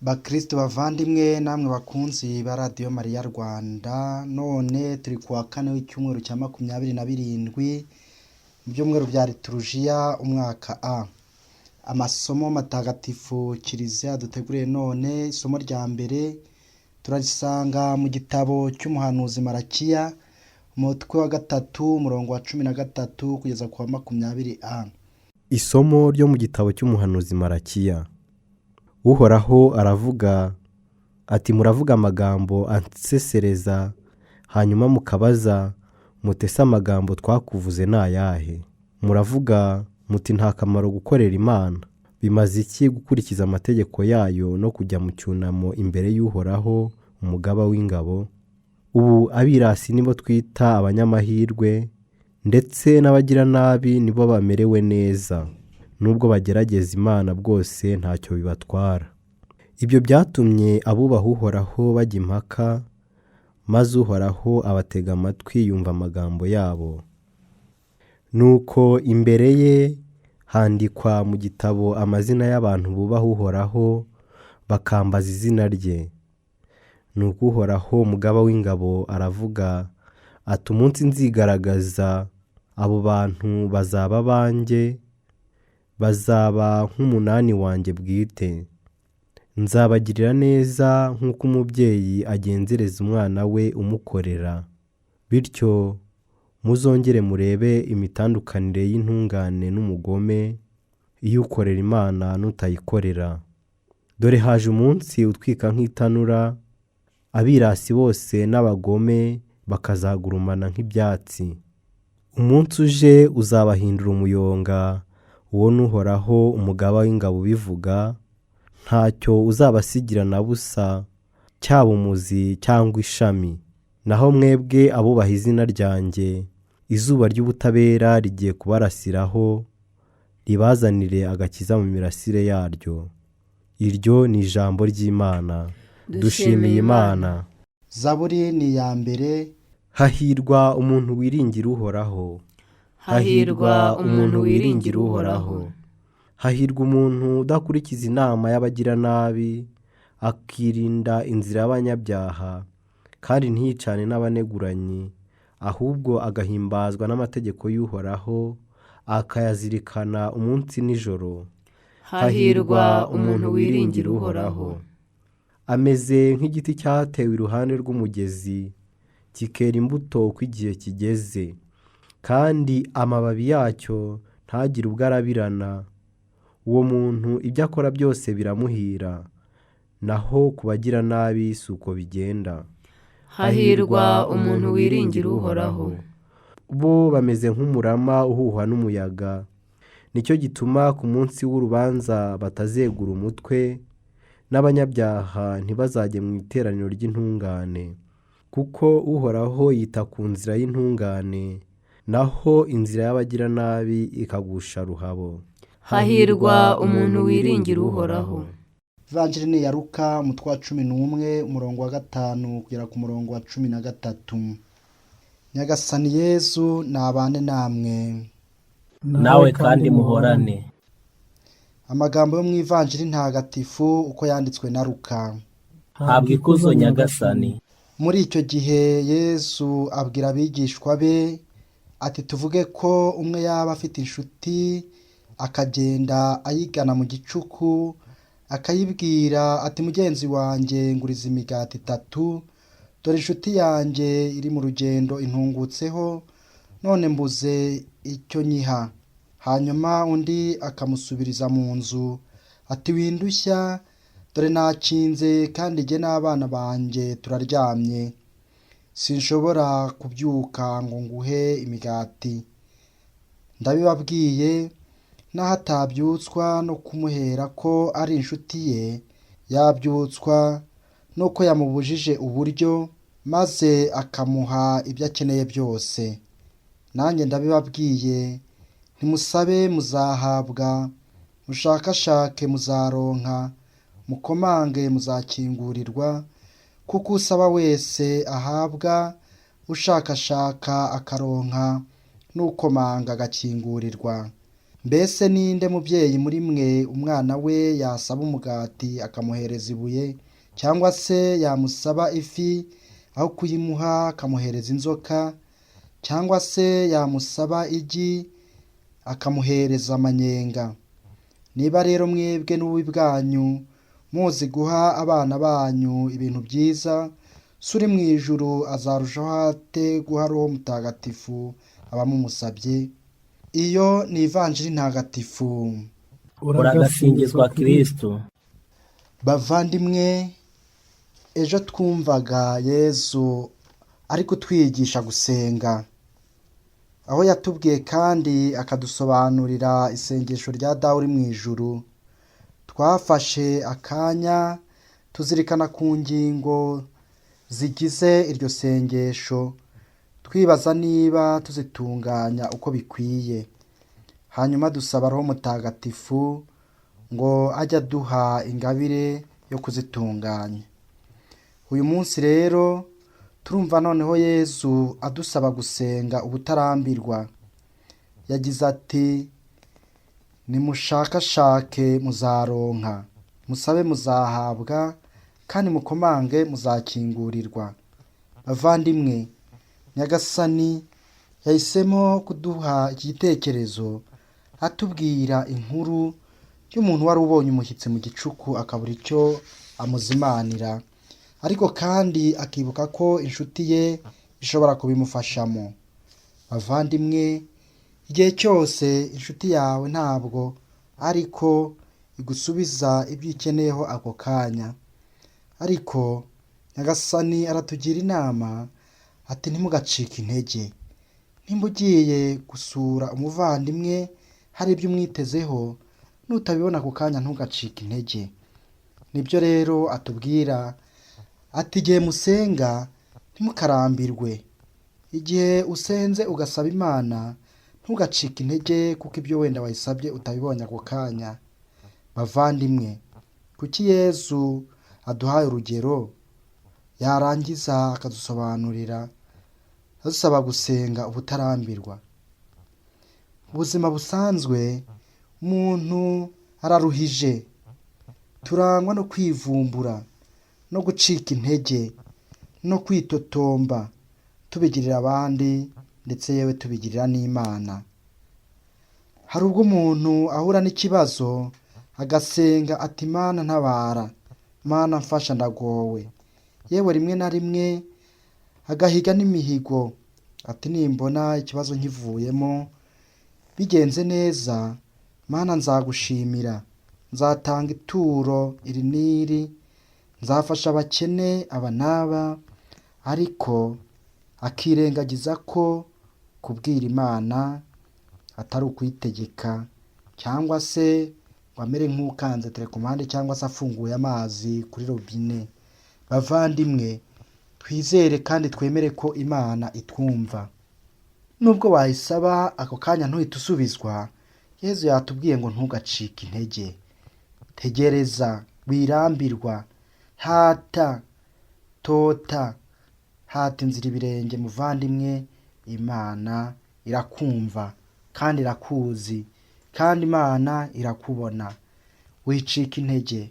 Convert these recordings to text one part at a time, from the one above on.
Bakristo bavandimwe namwe bakunzi ba Radio Maria Rwanda, none turi kuwa kane w'icyumweru cya 27 mu byumweru bya liturujia umwaka A. Amasomo matagatifu Kiliziya duteguriye none, isomo rya mbere turarisanga mu gitabo cy'umuhanuzi Malakiya, umutwe wa 3 umurongo wa 13 kugeza ku wa 20A. Isomo ryo mu gitabo cy'umuhanuzi Malakiya. Uhoraho aravuga ati, muravuga amagambo ansesereza, hanyuma mukabaza mutese amagambo twakuvuze nayahe. Muravuga muti nta kamaro gukorera Imana, bimaze iki gukurikiza amategeko yayo no kujya mu cyunamo imbere y'Uhoraho umugaba w'ingabo. Ubu abirasi nibo twita abanyamahirwe, ndetse n'abagira nabi nibo bamerewe neza. Nubwo bagerageza Imana bwose ntacyo bibatwara. Ibyo byatumye abubaha Uhoraho bajya impaka, maze Uhoraho abatega amatwi yumva amagambo yabo. Nuko imbere ye handikwa mu gitabo amazina y'abantu bubaha Uhoraho bakambaza izina rye. Nuko Uhoraho umugaba w'ingabo aravuga ati, umunsi nzigaragaza abo bantu bazaba banjye, bazaba nk'umunani wanjye bwite. Nzabagirira neza nk'uko umubyeyi agenzereza umwana we umukorera. Bityo muzongere murebe imitandukanire y'intungane n'umugome, iyo ukorera Imana n'utayikorera. Dore haje umunsi utwika nk'itanura, abirasi bose n'abagome bakazagurumana nk'ibyatsi. Umunsi uje uzabahindura umuyonga, uwo n'Uhoraho umugaba w'ingabo bivuga, ntacyo uzabasigira na busa, cyaba umuzi cyangwa ishami. Naho mwebwe abubaha izina ryanjye, izuba ry'ubutabera rigiye kubarasiraho, ribazanire agakiza mu mirasire yaryo. Iryo ni ijambo ry'Imana. Dushimiye Imana. Zaburi ni ya mbere. Hahirwa umuntu wiringira Uhoraho. Hahirwa umuntu wiringira Uhoraho. Hahirwa umuntu udakurikiza inama y'abagira nabi, akirinda inzira y'abanyabyaha, kandi ntiyicane n'abaneguranyi, ahubwo agahimbazwa n'amategeko y'Uhoraho, akayazirikana umunsi n'ijoro. Hahirwa umuntu wiringira Uhoraho. Ameze nk'igiti cyatewe iruhande rw'umugezi, kikera imbuto uko igihe kigeze, kandi amababi yacyo ntagire ubwo arabirana. Uwo muntu ibyo akora byose biramuhira, naho ku bagira nabi si uko bigenda. Hahirwa umuntu wiringira Uhoraho. Bo bameze nk'umurama uhuhwa n'umuyaga, nicyo gituma ku munsi w'urubanza batazegura umutwe, n'abanyabyaha ntibazajye mu iteraniro ry'intungane. Kuko Uhoraho yita ku nzira y'intungane, naho inzira y'abagira nabi ikagusha ruhabo. Hahirwa umuntu wiringira Uhoraho. Evanjiri ni ya Luka umutwe wa 11 umurongo wa 5 kugera ku murongo wa 13. Nyagasani Yezu nabane namwe. Nawe kandi muhorane. Amagambo yo mu Evanjiri ntagatifu uko yanditswe na Luka. Habwa ikuzo Nyagasani. Muri icyo gihe Yesu abwira abigishwa be ati, tuvuge ko umwe yaba afite inshuti, akagenda ayigana mu gicuku, akayibwira ati, mugenzi wanjye nguriza imigati 3, dore inshuti yanjye iri mu rugendo intungutseho, none mbuze icyo nyiha. Hanyuma undi akamusubiriza mu nzu ati, windushya, dore nakinze kandi jye n'abana banjye turaryamye, sinshobora kubyuka ngo nguhe imigati. Ndabibabwiye, naho atabyutswa no kumuhera ko ari inshuti ye, yabyutswa nuko yamubujije uburyo, maze akamuha ibyo akeneye byose. Nanjye ndabibabwiye, ntimusabe muzahabwa, mushakashake muzaronka, mukomange muzakingurirwa, kuko usaba wese ahabwa, ushakashaka akaronka, n'ukomanga agakingurirwa. mbese ninde mubyeyi muri mwe umwana we yasaba umugati akamuhereza ibuye, cyangwa se yamusaba ifi aho kuyimuha akamuhereza inzoka, cyangwa se yamusaba igi akamuhereza amanyenga? Niba rero mwebwe n'ububi bwanyu muzi guha abana banyu ibintu byiza, so uri mu ijuru azarushaho ate guha Roho Mutagatifu abamumusabye? Iyo ni ivanjiri ntagatifu. uragasingizwa Kristo. Bavandimwe, ejo twumvaga Yesu ari kutwigisha gusenga, aho yatubwiye kandi akadusobanurira isengesho rya Dawe uri mu ijuru. Twafashe akanya tuzirikana ku ngingo zigize iryo sengesho, twibaza niba tuzitunganya uko bikwiye. Hanyuma dusaba Roho Mutagatifu ngo ajye aduha ingabire yo kuzitunganya. Uyu munsi rero turumva noneho Yesu adusaba gusenga ubutarambirwa. Yagize ati, nimushakashake muzaronka, musabe muzahabwa, kandi mukomange muzakingurirwa. Bavandimwe, Nyagasani yahisemo kuduha iki gitekerezo atubwira inkuru y'umuntu wari ubonye umushyitsi mu gicuku akabura icyo amuzimanira, ariko kandi akibuka ko inshuti ye ishobora kubimufashamo. Bavandimwe, igihe cyose inshuti yawe ntabwo ariko igusubiza ibyo ikeneyeho ako kanya, ariko Nyagasani aratugira inama ati ntimugacike intege. Nimba ugiye gusura umuvandimwe hari ibyo umwitezeho, nutabibona ako kanya ntugacike intege. Nibyo rero atubwira ati igihe musenga ntimukarambirwe. Igihe usenze ugasaba Imana ntugacike intege, kuko ibyo wenda wayisabye utabibonye ako kanya. Bavandimwe, kuki Yesu aduhaye urugero yarangiza akadusobanurira adusaba gusenga ubutarambirwa? Ubuzima busanzwe umuntu araruhije, turangwa no kwivumbura no gucika intege no kwitotomba, tubigirira abandi ndetse yewe tubigirira n'Imana. Hari ubwo umuntu ahura n'ikibazo agasenga ati Mana ntabara, Mana mfasha ndagowe, yewe rimwe na rimwe agahiga n'imihigo ati nimbona ikibazo nkivuyemo bigenze neza, Mana nzagushimira, nzatanga ituro iri n'iri, nzafasha abakene aba n'aba, ariko akirengagiza ko kubwira Imana atari ukuyitegeka, cyangwa se ngo amere nk'ukanze telekomande cyangwa se afunguye amazi kuri robine. Bavandimwe, twizere kandi twemere ko Imana itwumva. Nubwo wayisaba ako kanya ntuhite usubizwa, Yezu yatubwiye ngo ntugacike intege. Tegereza, wirambirwa, hata, tota, hata inzira ibirenge. Muvandimwe, Imana irakumva kandi irakuzi, kandi Imana irakubona. Wicika intege,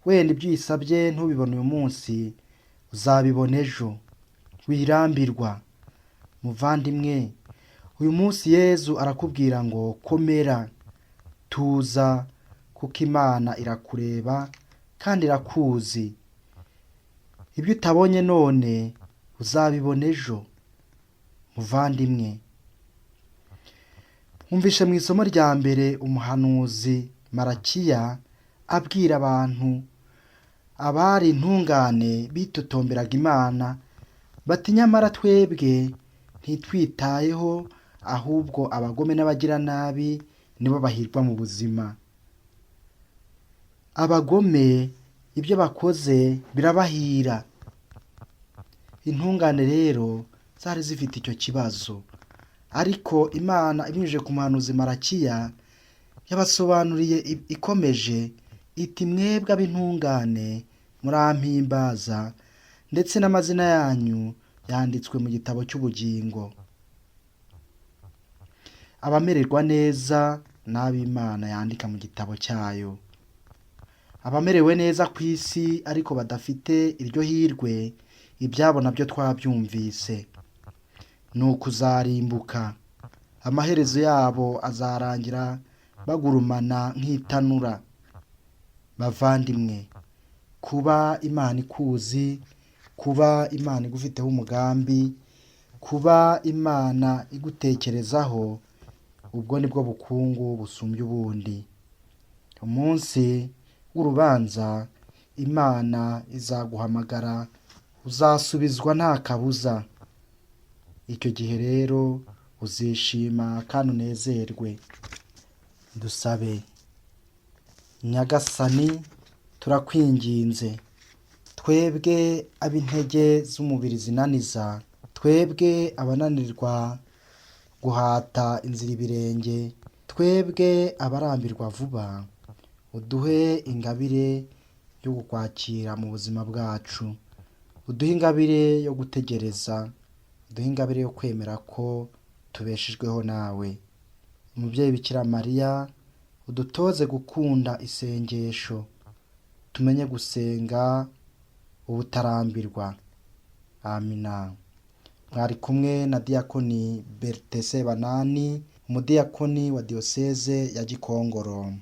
wenda ibyo uyisabye ntubibone uyu munsi uzabibona ejo. Wirambirwa muvandimwe, uyu munsi Yezu arakubwira ngo komera, tuza, kuko Imana irakureba kandi irakuzi. Ibyo utabonye none uzabibona ejo. Muvandimwe, mwumvishe mu isomo rya mbere umuhanuzi Marakiya abwira abantu abari intungane bitotomberaga Imana bati nyamara twebwe ntitwitayeho, ahubwo abagome n'abagiranabi nibo bahirwa mu buzima. Abagome ibyo bakoze birabahira. Intungane rero zari zifite icyo kibazo, ariko Imana ibinyujije ku muhanuzi Marakiya yabasobanuriye ikomeje iti mwebwe ab'intungane murampimbaza, ndetse n'amazina yanyu yanditswe mu gitabo cy'ubugingo. Abamererwa neza n'ab'Imana yandika mu gitabo cyayo. Abamerewe neza ku isi ariko badafite iryo hirwe, ibyabo nabyo twabyumvise, ni ukuzarimbuka. Amaherezo yabo azarangira bagurumana nk'itanura. Bavandimwe, kuba Imana ikuzi, kuba Imana igufiteho umugambi, kuba Imana igutekerezaho, ubwo nibwo bukungu busumbye ubundi. Umunsi w'urubanza Imana izaguhamagara, uzasubizwa nta kabuza. Icyo gihe rero uzishima kandi unezerwe. Dusabe. Nyagasani, turakwinginze, twebwe ab'intege z'umubiri zinaniza, twebwe abananirwa guhata inzira ibirenge, twebwe abarambirwa vuba, uduhe ingabire yo kukwakira mu buzima bwacu, uduhe ingabire yo gutegereza, uduhe ingabire yo kwemera ko tubeshejweho nawe. Umubyeyi Bikira Mariya, udutoze gukunda isengesho, tumenye gusenga ubutarambirwa. Amina. Mwari kumwe na Diyakoni Bertin Sebanani, umudiyakoni wa Diyoseze ya Gikongoro.